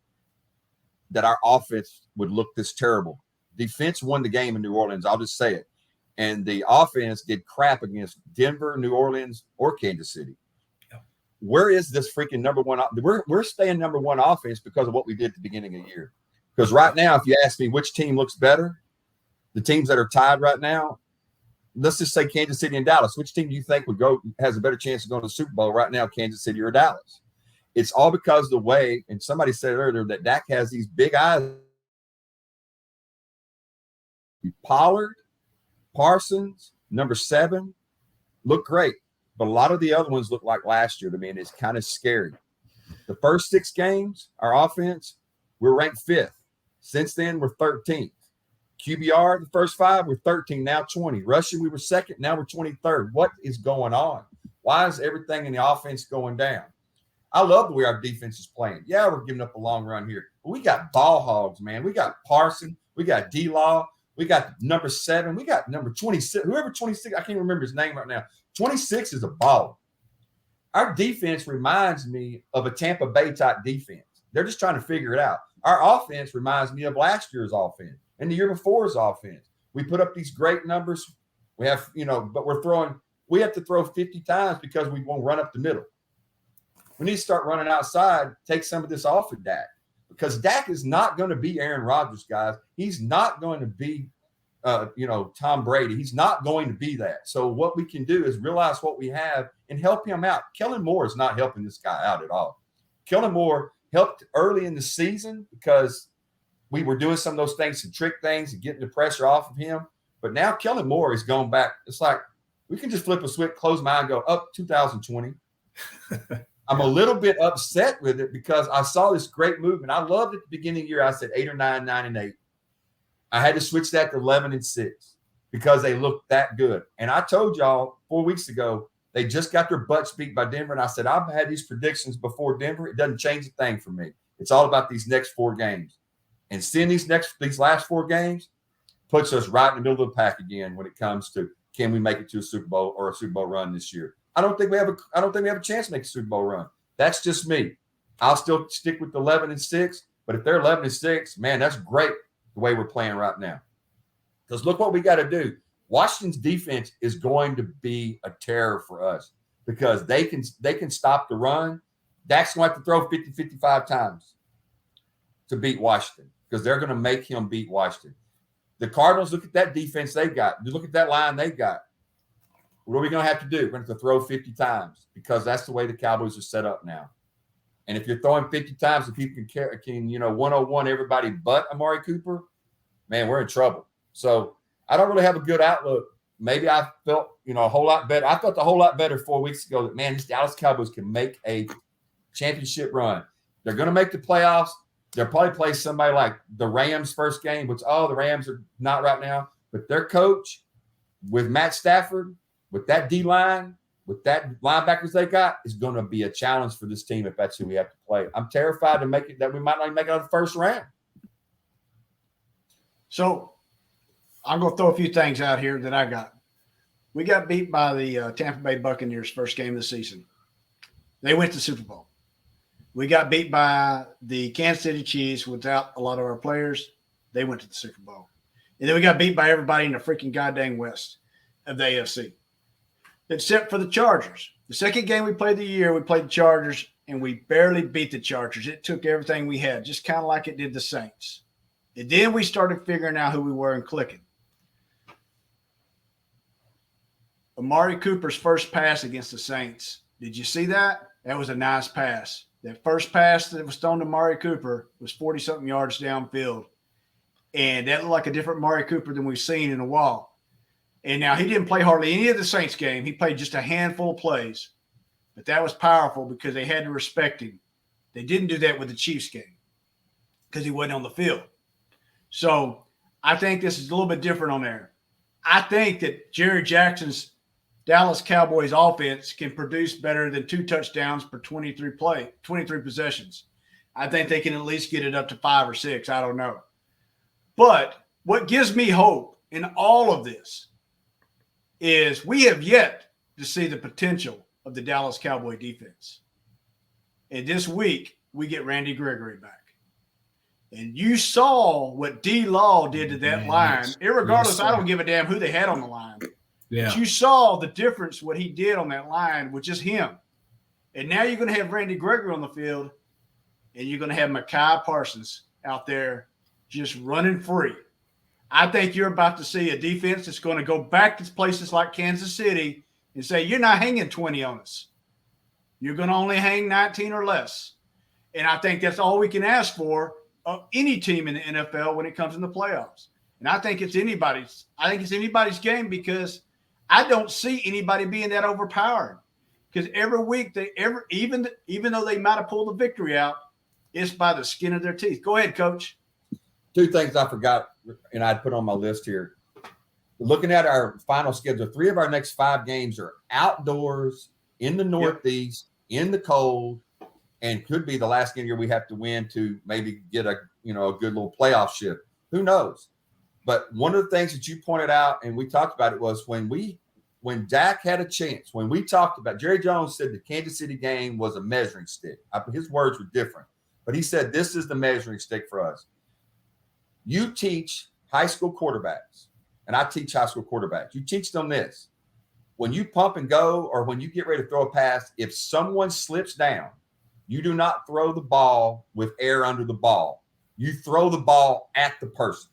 that our offense would look this terrible. Defense won the game in New Orleans. I'll just say it. And the offense did crap against Denver, New Orleans, or Kansas City. Where is this freaking number one? We're staying number one offense because of what we did at the beginning of the year. Because right now, if you ask me which team looks better, the teams that are tied right now, let's just say Kansas City and Dallas. Which team do you think has a better chance of going to the Super Bowl right now, Kansas City or Dallas? It's all because of the way, and somebody said earlier that Dak has these big eyes. Pollard, Parsons, number 7, look great. But a lot of the other ones look like last year to me, and it's kind of scary. The first 6 games, our offense, we're ranked 5th. Since then, we're 13th. QBR, the first 5, we're 13, now 20. Rushing, we were 2nd, now we're 23rd. What is going on? Why is everything in the offense going down? I love the way our defense is playing. Yeah, we're giving up a long run here. But we got ball hogs, man. We got Parson. We got D-Law. We got number 7. We got number 26. Whoever 26, I can't remember his name right now. 26 is a ball. Our defense reminds me of a Tampa Bay type defense. They're just trying to figure it out. Our offense reminds me of last year's offense and the year before's offense. We put up these great numbers. We have, but we have to throw 50 times because we won't run up the middle. We need to start running outside, take some of this off of Dak, because Dak is not going to be Aaron Rodgers, guys. He's not going to be Tom Brady. He's not going to be that. So what we can do is realize what we have and help him out. Kellen Moore is not helping this guy out at all. Kellen Moore helped early in the season because we were doing some of those things and trick things and getting the pressure off of him. But now Kellen Moore is going back. It's like we can just flip a switch, close my eye, and go up 2020. I'm a little bit upset with it because I saw this great movement. I loved at the beginning of the year. I said 8 or 9, 9 and 8. I had to switch that to 11 and 6 because they looked that good. And I told y'all 4 weeks ago, they just got their butts beat by Denver. And I said, I've had these predictions before Denver. It doesn't change a thing for me. It's all about these next 4 games. And seeing these last 4 games puts us right in the middle of the pack again when it comes to can we make it to a Super Bowl or a Super Bowl run this year. I don't think we have a chance to make a Super Bowl run. That's just me. I'll still stick with 11 and 6, but if they're 11 and 6, man, that's great the way we're playing right now. Because look what we got to do. Washington's defense is going to be a terror for us because they can stop the run. Dak's going to have to throw 50, 55 times to beat Washington because they're going to make him beat Washington. The Cardinals, look at that defense they've got. You look at that line they've got. What are we going to have to do? We're going to have to throw 50 times because that's the way the Cowboys are set up now. And if you're throwing 50 times and people can 101 everybody but Amari Cooper, man, we're in trouble. So I don't really have a good outlook. Maybe I felt, a whole lot better. I felt a whole lot better 4 weeks ago that, man, these Dallas Cowboys can make a championship run. They're going to make the playoffs. They'll probably play somebody like the Rams first game, which, the Rams are not right now. But their coach with Matt Stafford, with that D-line, with that linebackers they got, is going to be a challenge for this team if that's who we have to play. I'm terrified to make it that we might not make it out of the first round. So I'm going to throw a few things out here that I got. We got beat by the Tampa Bay Buccaneers first game of the season. They went to the Super Bowl. We got beat by the Kansas City Chiefs without a lot of our players. They went to the Super Bowl. And then we got beat by everybody in the freaking goddamn West of the AFC. Except for the Chargers. The second game we played the year, we played the Chargers, and we barely beat the Chargers. It took everything we had, just kind of like it did the Saints. And then we started figuring out who we were and clicking. Amari Cooper's first pass against the Saints. Did you see that? That was a nice pass. That first pass that was thrown to Amari Cooper was 40-something yards downfield. And that looked like a different Amari Cooper than we've seen in a while. And now he didn't play hardly any of the Saints game. He played just a handful of plays. But that was powerful because they had to respect him. They didn't do that with the Chiefs game because he wasn't on the field. So I think this is a little bit different on there. I think that Jerry Jackson's Dallas Cowboys offense can produce better than 2 touchdowns per 23 possessions. I think they can at least get it up to 5 or 6. I don't know. But what gives me hope in all of this is we have yet to see the potential of the Dallas Cowboy defense. And this week, we get Randy Gregory back. And you saw what D-Law did to that line. Irregardless, I don't give a damn who they had on the line. Yeah. But you saw the difference, what he did on that line with just him. And now you're going to have Randy Gregory on the field, and you're going to have Micah Parsons out there just running free. I think you're about to see a defense that's going to go back to places like Kansas City and say, you're not hanging 20 on us. You're going to only hang 19 or less. And I think that's all we can ask for of any team in the NFL when it comes in the playoffs. And I think it's anybody's. I think it's anybody's game because I don't see anybody being that overpowered. Because every week, even though they might have pulled the victory out, it's by the skin of their teeth. Go ahead, Coach. 2 things I forgot, and I'd put on my list here. Looking at our final schedule, 3 of our next 5 games are outdoors in the Northeast, in the cold, and could be the last game here we have to win to maybe get a good little playoff shift. Who knows? But one of the things that you pointed out, and we talked about it, was when Dak had a chance, when we talked about, Jerry Jones said the Kansas City game was a measuring stick. His words were different, but he said this is the measuring stick for us. You teach high school quarterbacks, and I teach high school quarterbacks. You teach them this. When you pump and go or when you get ready to throw a pass, if someone slips down, you do not throw the ball with air under the ball. You throw the ball at the person.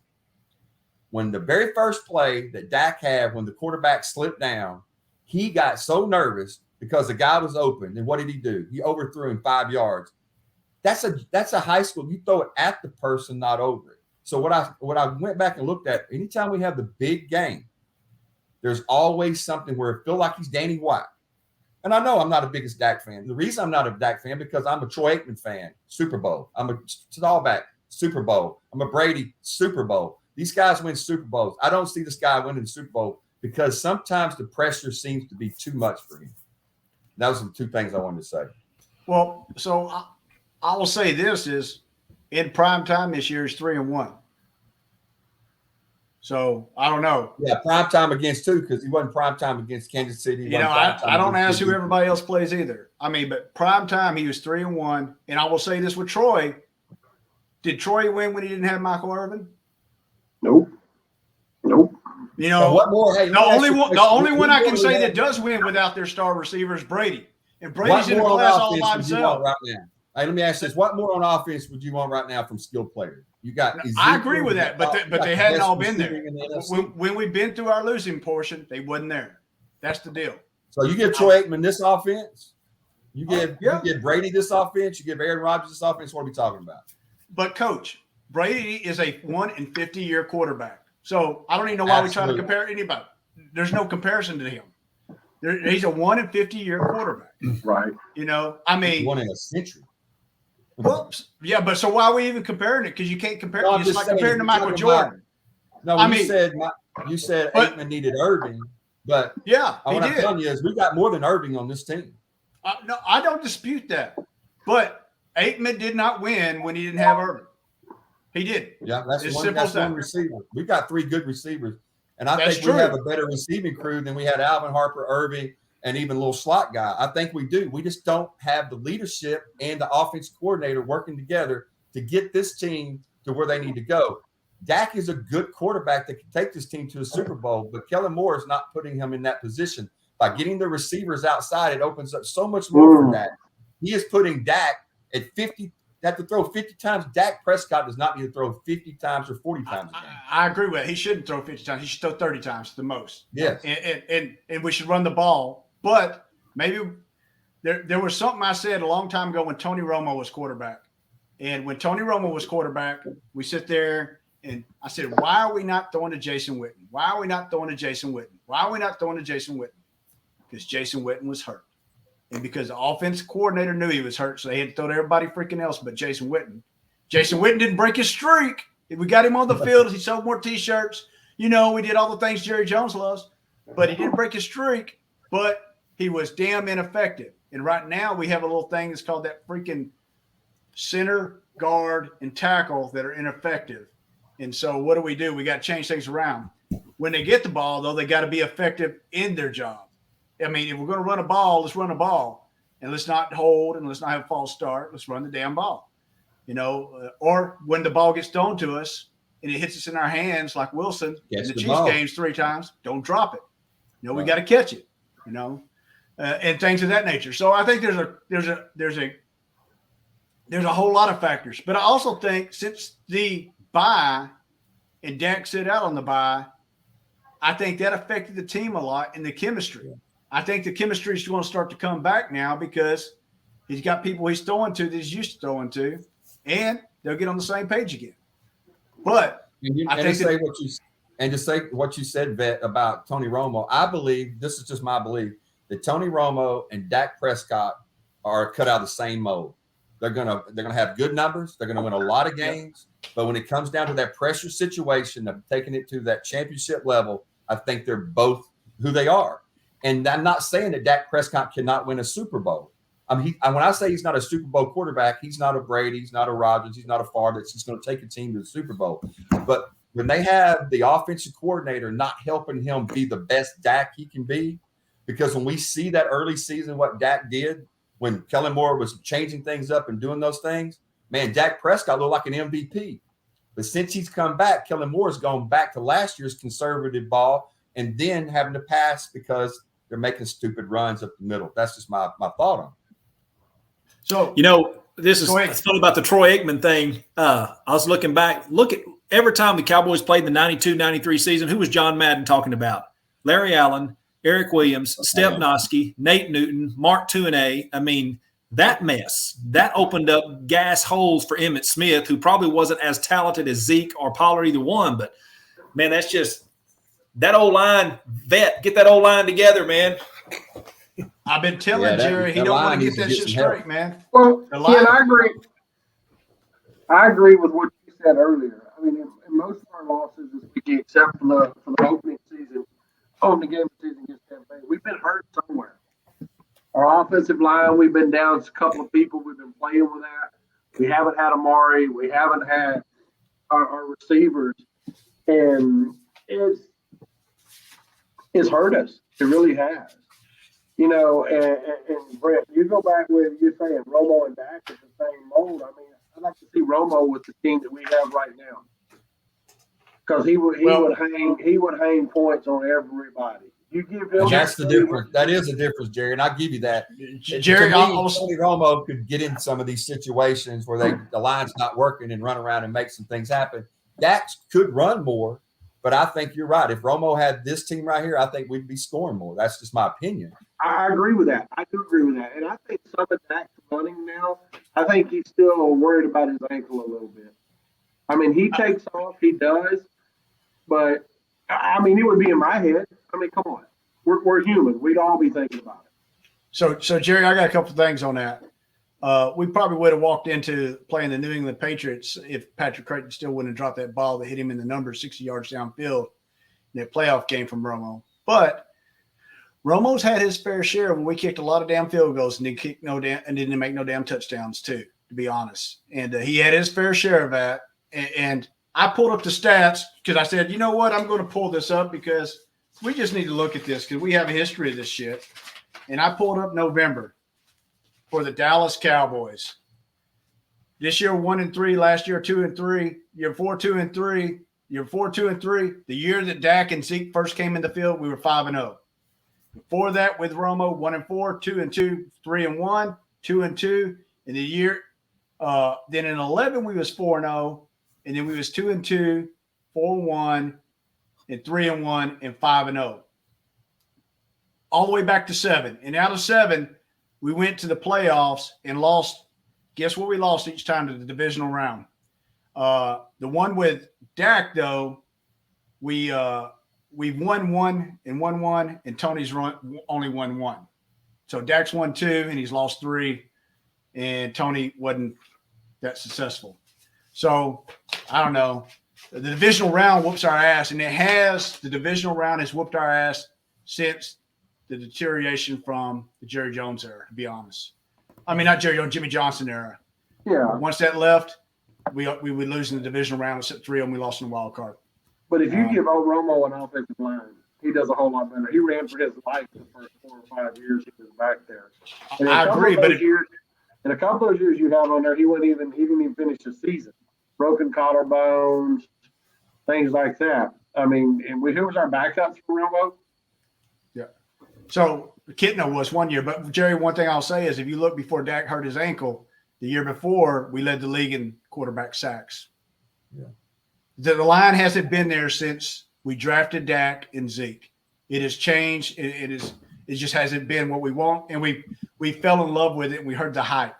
when the very first play that Dak had, when the quarterback slipped down, he got so nervous because the guy was open. And what did he do? He overthrew him 5 yards. That's a high school. You throw it at the person, not over it. So what I went back and looked at, anytime we have the big game, there's always something where it feels like he's Danny White. And I know I'm not the biggest Dak fan. The reason I'm not a Dak fan because I'm a Troy Aikman fan, Super Bowl. I'm a Staubach, Super Bowl. I'm a Brady, Super Bowl. These guys win Super Bowls. I don't see this guy winning the Super Bowl because sometimes the pressure seems to be too much for him. Those are the two things I wanted to say. Well, so I will say this is in prime time this year is 3-1. So I don't know. Yeah, prime time against two because he wasn't prime time against Kansas City. You know, I don't ask who everybody else plays either. I mean, but prime time he was 3-1. And I will say this with Troy. Did Troy win when he didn't have Michael Irvin? Nope. You know, so what more? Hey, the only one I can say that does win without their star receiver is Brady. And Brady's in a class all by himself. Right now? Hey, let me ask this: what more on offense would you want right now from skilled players? You got. I agree with that, but they hadn't all been there. When we've been through our losing portion, they wasn't there. That's the deal. So you give Troy Aikman this offense. You give Brady this offense. You give Aaron Rodgers this offense. What are we talking about? But Coach, Brady is a 1-in-50-year quarterback. So I don't even know why we try to compare anybody. There's no comparison to him. He's a 1-in-50-year quarterback. Right. You know, I mean, 1 in a century. Well, yeah, but so why are we even comparing it? Because you can't compare. No, it's like comparing to Michael Jordan. You said Aikman needed Irving, but yeah, what I'm telling you is we got more than Irving on this team. No, I don't dispute that. But Aikman did not win when he didn't have Irving. He did. Yeah, that's one receiver. We got 3 good receivers, and I think we have a better receiving crew than we had Alvin Harper, Irving, and even a little slot guy. I think we do. We just don't have the leadership and the offensive coordinator working together to get this team to where they need to go. Dak is a good quarterback that can take this team to a Super Bowl, but Kellen Moore is not putting him in that position. By getting the receivers outside, it opens up so much more for Dak. He is putting Dak at 50. Have to throw 50 times. Dak Prescott does not need to throw 50 times or 40 times a game. I agree with it. He shouldn't throw 50 times. He should throw 30 times the most. Yes. And we should run the ball. But maybe there was something I said a long time ago when Tony Romo was quarterback. And when Tony Romo was quarterback, we sit there and I said, why are we not throwing to Jason Witten? Why are we not throwing to Jason Witten? Why are we not throwing to Jason Witten? Because Jason Witten was hurt. And because the offensive coordinator knew he was hurt, so they had to throw to everybody freaking else but Jason Witten. Jason Witten didn't break his streak. We got him on the field. He sold more T-shirts. You know, we did all the things Jerry Jones loves. But he didn't break his streak. But he was damn ineffective. And right now we have a little thing that's called that freaking center, guard, and tackle that are ineffective. And so what do? We got to change things around. When they get the ball, though, they got to be effective in their job. I mean, if we're going to run a ball, let's run a ball. And let's not hold and let's not have a false start. Let's run the damn ball. You know, or when the ball gets thrown to us and it hits us in our hands like Wilson in the Chiefs games 3 times, don't drop it. You know, we got to catch it, you know, and things of that nature. So I think there's a whole lot of factors. But I also think since the bye and Dak sit out on the bye, I think that affected the team a lot in the chemistry. Yeah. I think the chemistry is going to start to come back now because he's got people he's throwing to that he's used to throwing to, and they'll get on the same page again. But to say what you said, Vet, about Tony Romo, I believe, this is just my belief, that Tony Romo and Dak Prescott are cut out of the same mold. They're gonna have good numbers. They're gonna win a lot of games. But when it comes down to that pressure situation of taking it to that championship level, I think they're both who they are. And I'm not saying that Dak Prescott cannot win a Super Bowl. I mean, when I say he's not a Super Bowl quarterback, he's not a Brady, he's not a Rodgers, he's not a Favre that's just going to take a team to the Super Bowl. But when they have the offensive coordinator not helping him be the best Dak he can be, because when we see that early season, what Dak did when Kellen Moore was changing things up and doing those things, man, Dak Prescott looked like an MVP. But since he's come back, Kellen Moore has gone back to last year's conservative ball and then having to pass because they're making stupid runs up the middle. That's just my thought on it. So, you know, this is funny about the Troy Aikman thing. I was looking back. Look at every time the Cowboys played the 92-93 season, who was John Madden talking about? Larry Allen, Eric Williams, Steph Noski, Nate Newton, Mark Tuinei. I mean, that mess, that opened up gas holes for Emmitt Smith, who probably wasn't as talented as Zeke or Pollard, either one. But, man, that's just that old line vet. Get that old line together, man. I've been telling Jerry he don't want to get that shit straight, man. Well, and I agree. I agree with what you said earlier. I mean, in most of our losses this weekend, except for the opening game season against Tampa Bay, we've been hurt somewhere. Our offensive line, we've been down a couple of people. We've been playing with that. We haven't had Amari. We haven't had our receivers, and it's hurt us. It really has. You know, and Brett, you go back with you're saying Romo and Dak is the same mold. I mean, I'd like to see Romo with the team that we have right now, because he would hang points on everybody. You give him. That's the difference. That is the difference, Jerry, and I give you that. Jerry, Tony Romo could get in some of these situations where the line's not working and run around and make some things happen. Dak could run more, but I think you're right. If Romo had this team right here, I think we'd be scoring more. That's just my opinion. I agree with that. I do agree with that. And I think some of Dak's running now, I think he's still worried about his ankle a little bit. I mean, he takes off, he does, but, I mean, it would be in my head. I mean, come on. We're human. We'd all be thinking about it. So Jerry, I got a couple of things on that. We probably would have walked into playing the New England Patriots if Patrick Creighton still wouldn't have dropped that ball that hit him in the numbers 60 yards downfield in that playoff game from Romo. But Romo's had his fair share when we kicked a lot of damn field goals and didn't make no damn touchdowns too, to be honest. And he had his fair share of that. And I pulled up the stats because I said, you know what, I'm going to pull this up because we just need to look at this because we have a history of this shit. And I pulled up November for the Dallas Cowboys. This year 1-3, last year 2-3, year 4 2-3, year 4 2-3. The year that Dak and Zeke first came in the field, we were 5-0. Before that, with Romo, 1-4, 2-2, 3-1, 2-2. In the year, then in 11 we was 4-0, and then we was 2-2, 4-1, and 3-1, and 5-0. All the way back to 7. And out of 7, we went to the playoffs and lost. Guess what we lost each time to the divisional round? The one with Dak, though, we've won 1 and won 1, and Tony's only won 1. So Dak's won 2, and he's lost 3, and Tony wasn't that successful. So I don't know. The divisional round whoops our ass, and the divisional round has whooped our ass since the deterioration from the Jerry Jones era, to be honest. I mean, not Jerry Jones, Jimmy Johnson era. Yeah. Once that left, we would lose in the divisional round, except 3 and we lost in the wild card. But if you give old Romo an offensive line, he does a whole lot better. He ran for his life the first 4 or 5 years he was back there. And I agree, but in a couple of years you have on there, he didn't even finish the season. Broken collarbones, things like that. I mean, and who was our backup for Romo? Yeah. So Kitna was 1 year, but Jerry, one thing I'll say is if you look before Dak hurt his ankle, the year before we led the league in quarterback sacks. Yeah. The line hasn't been there since we drafted Dak and Zeke. It has changed. It just hasn't been what we want, and we fell in love with it. And we heard the hype,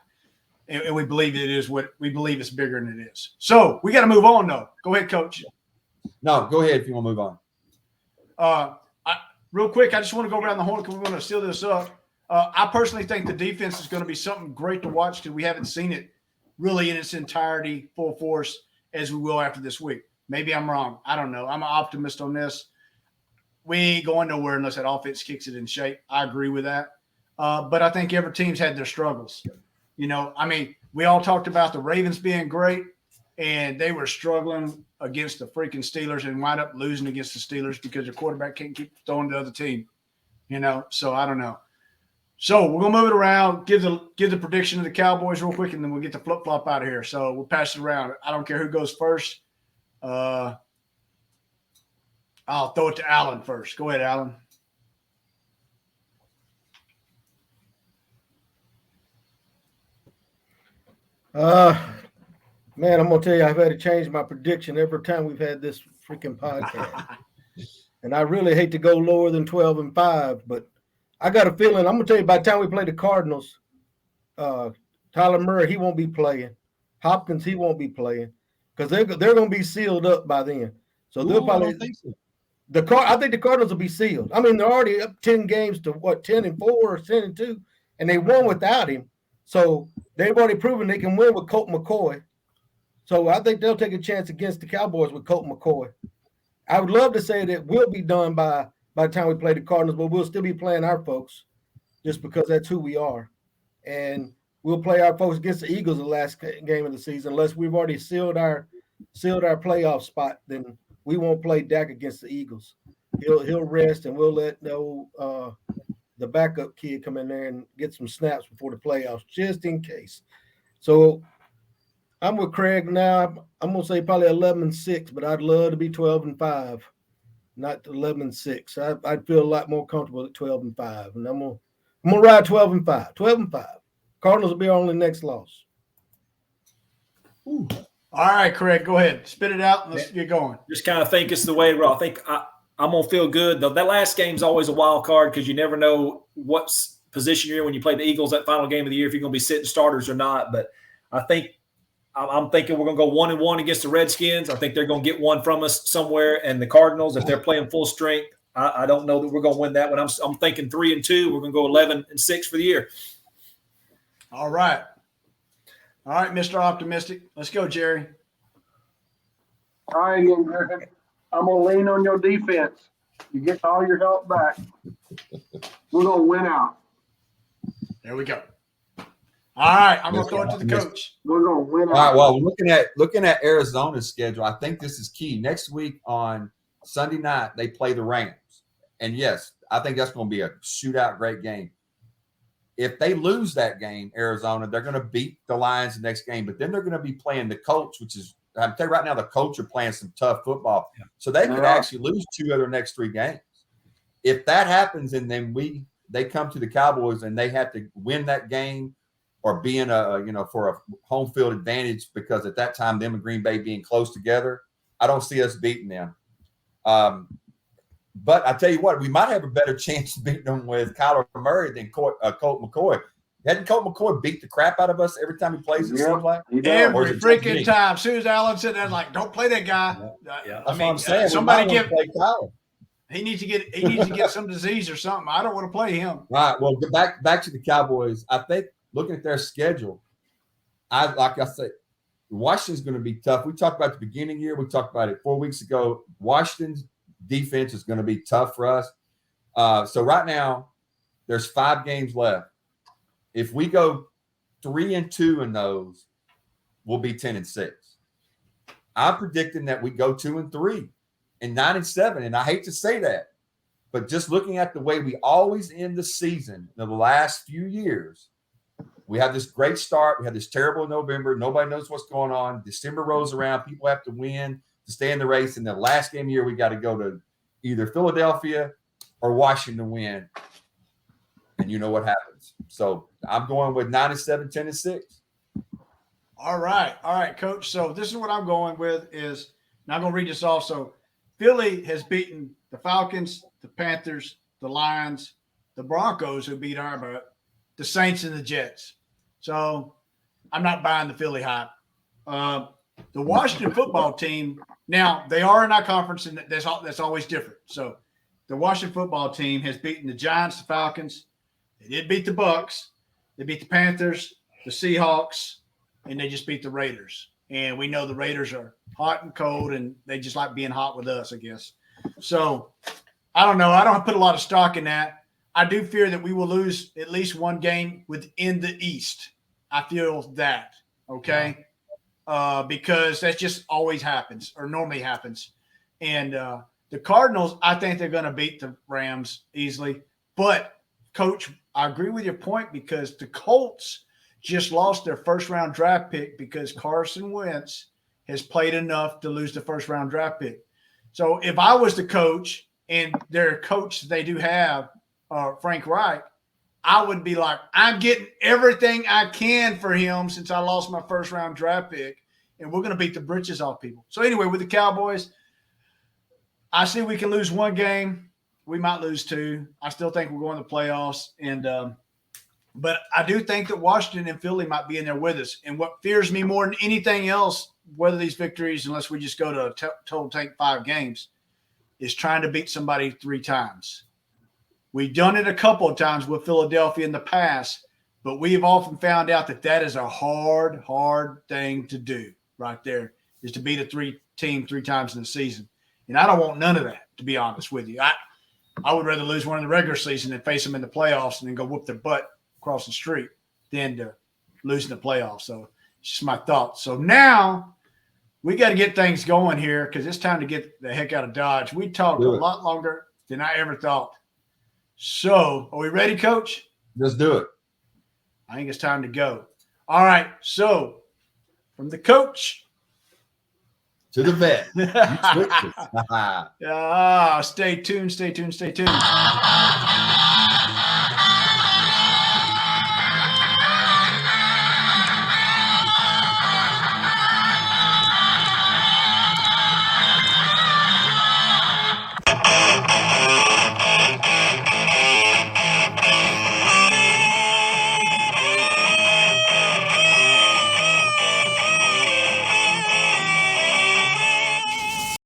and we believe it is what we believe it's bigger than it is. So we got to move on, though. Go ahead, Coach. No, go ahead if you want to move on. Real quick, I just want to go around the horn because we want to seal this up. I personally think the defense is going to be something great to watch because we haven't seen it really in its entirety, full force, as we will after this week. Maybe I'm wrong. I don't know. I'm an optimist on this. We ain't going nowhere unless that offense kicks it in shape. I agree with that. But I think every team's had their struggles. You know, I mean, we all talked about the Ravens being great, and they were struggling against the freaking Steelers and wind up losing against the Steelers because their quarterback can't keep throwing to the other team. You know, so I don't know. So we're gonna move it around, give the prediction of the Cowboys real quick, and then we'll get the flip-flop out of here. So we'll pass it around. I don't care who goes first. I'll throw it to Alan first. Go ahead, Alan. Man, I'm gonna tell you, I've had to change my prediction every time we've had this freaking podcast. And I really hate to go lower than 12-5, but I got a feeling. I'm gonna tell you, by the time we play the Cardinals, Tyler Murray, he won't be playing. Hopkins, he won't be playing because they're going to be sealed up by then. So they'll I probably don't think so. I think the Cardinals will be sealed. I mean, they're already up 10 games to 10-4 or 10-2, and they won without him. So they've already proven they can win with Colt McCoy. So I think they'll take a chance against the Cowboys with Colt McCoy. I would love to say that we'll be done by the time we play the Cardinals, but we'll still be playing our folks just because that's who we are. And we'll play our folks against the Eagles the last game of the season. Unless we've already sealed our playoff spot, then we won't play Dak against the Eagles. He'll rest, and we'll let the backup kid come in there and get some snaps before the playoffs, just in case. So I'm with Craig now. I'm gonna say probably 11-6, but I'd love to be 12-5, not 11-6. I'd feel a lot more comfortable at 12-5, and I'm gonna ride 12-5. 12-5. Cardinals will be our only next loss. Ooh. All right, Craig, go ahead. Spit it out and let's get going. Just kind of think it's the way I think I'm going to feel good. That last game's always a wild card because you never know what position you're in when you play the Eagles that final game of the year, if you're going to be sitting starters or not. But I'm thinking we're going to go 1-1 against the Redskins. I think they're going to get one from us somewhere. And the Cardinals, if they're playing full strength, I don't know that we're going to win that one. I'm thinking 3-2. We're going to go 11-6 for the year. All right, Mr. Optimistic. Let's go, Jerry. All right, again, Griffin. I'm going to lean on your defense. You get all your help back. We're going to win out. There we go. All right, I'm going to throw it to the coach. We're going to win out. All right. Well, looking at Arizona's schedule, I think this is key. Next week on Sunday night, they play the Rams. And yes, I think that's going to be a shootout, great game. If they lose that game, Arizona, they're going to beat the Lions the next game. But then they're going to be playing the Colts, which is, I'm telling you right now, the Colts are playing some tough football. Yeah. So they could actually lose 2 of their next 3 games. If that happens, and then they come to the Cowboys and they have to win that game or be in for a home field advantage, because at that time, them and Green Bay being close together, I don't see us beating them. But I tell you what, we might have a better chance of beating them with Kyler Murray than Colt McCoy. Hadn't Colt McCoy beat the crap out of us every time he plays, it seems like? Every freaking time. Susan Allen said that, like, don't play that guy. Yeah. That's what I'm saying. Somebody play Kyler. He needs to get some disease or something. I don't want to play him. Right. Well, back to the Cowboys. I think looking at their schedule, like I said, Washington's going to be tough. We talked about the beginning of the year. We talked about it 4 weeks ago. Washington's defense is going to be tough for us. So right now, there's 5 games left. If we go 3-2 in those, we'll be 10-6. I'm predicting that we go 2-3 and 9-7. And I hate to say that, but just looking at the way we always end the season in the last few years, we have this great start. We have this terrible November. Nobody knows what's going on. December rolls around. People have to win to stay in the race. And the last game of the year, we got to go to either Philadelphia or Washington to win. And you know what happens. So I'm going with 9-7, 10-6. All right, Coach. So this is what I'm going with is, and I'm going to read this off. So Philly has beaten the Falcons, the Panthers, the Lions, the Broncos, who beat our butt, the Saints, and the Jets. So I'm not buying the Philly hype. The Washington football team, now they are in our conference, and that's always different. So the Washington football team has beaten the Giants, the Falcons. They did beat the Bucks. They beat the Panthers, the Seahawks, and they just beat the Raiders. And we know the Raiders are hot and cold, and they just like being hot with us, I guess. So I don't know. I don't put a lot of stock in that. I do fear that we will lose at least one game within the East. I feel that, okay? Because that just always happens or normally happens. And the Cardinals, I think they're going to beat the Rams easily. But, Coach, I agree with your point because the Colts just lost their first-round draft pick because Carson Wentz has played enough to lose the first-round draft pick. So if I was the coach and their coach they do have, Frank Reich, I would be like, I'm getting everything I can for him since I lost my first-round draft pick, and we're going to beat the britches off people. So anyway, with the Cowboys, I see we can lose one game. We might lose two. I still think we're going to the playoffs. But I do think that Washington and Philly might be in there with us. And what fears me more than anything else, whether these victories, unless we just go to a total tank 5 games, is trying to beat somebody 3 times. We've done it a couple of times with Philadelphia in the past, but we've often found out that is a hard thing to do right there, is to beat a team 3 times in the season. And I don't want none of that, to be honest with you. I would rather lose one in the regular season than face them in the playoffs and then go whoop their butt across the street than to lose in the playoffs. So it's just my thoughts. So now we got to get things going here because it's time to get the heck out of Dodge. We talked a lot longer than I ever thought. So are we ready, Coach? Let's do it. I think it's time to go. All right. So from the coach to the vet. Stay tuned.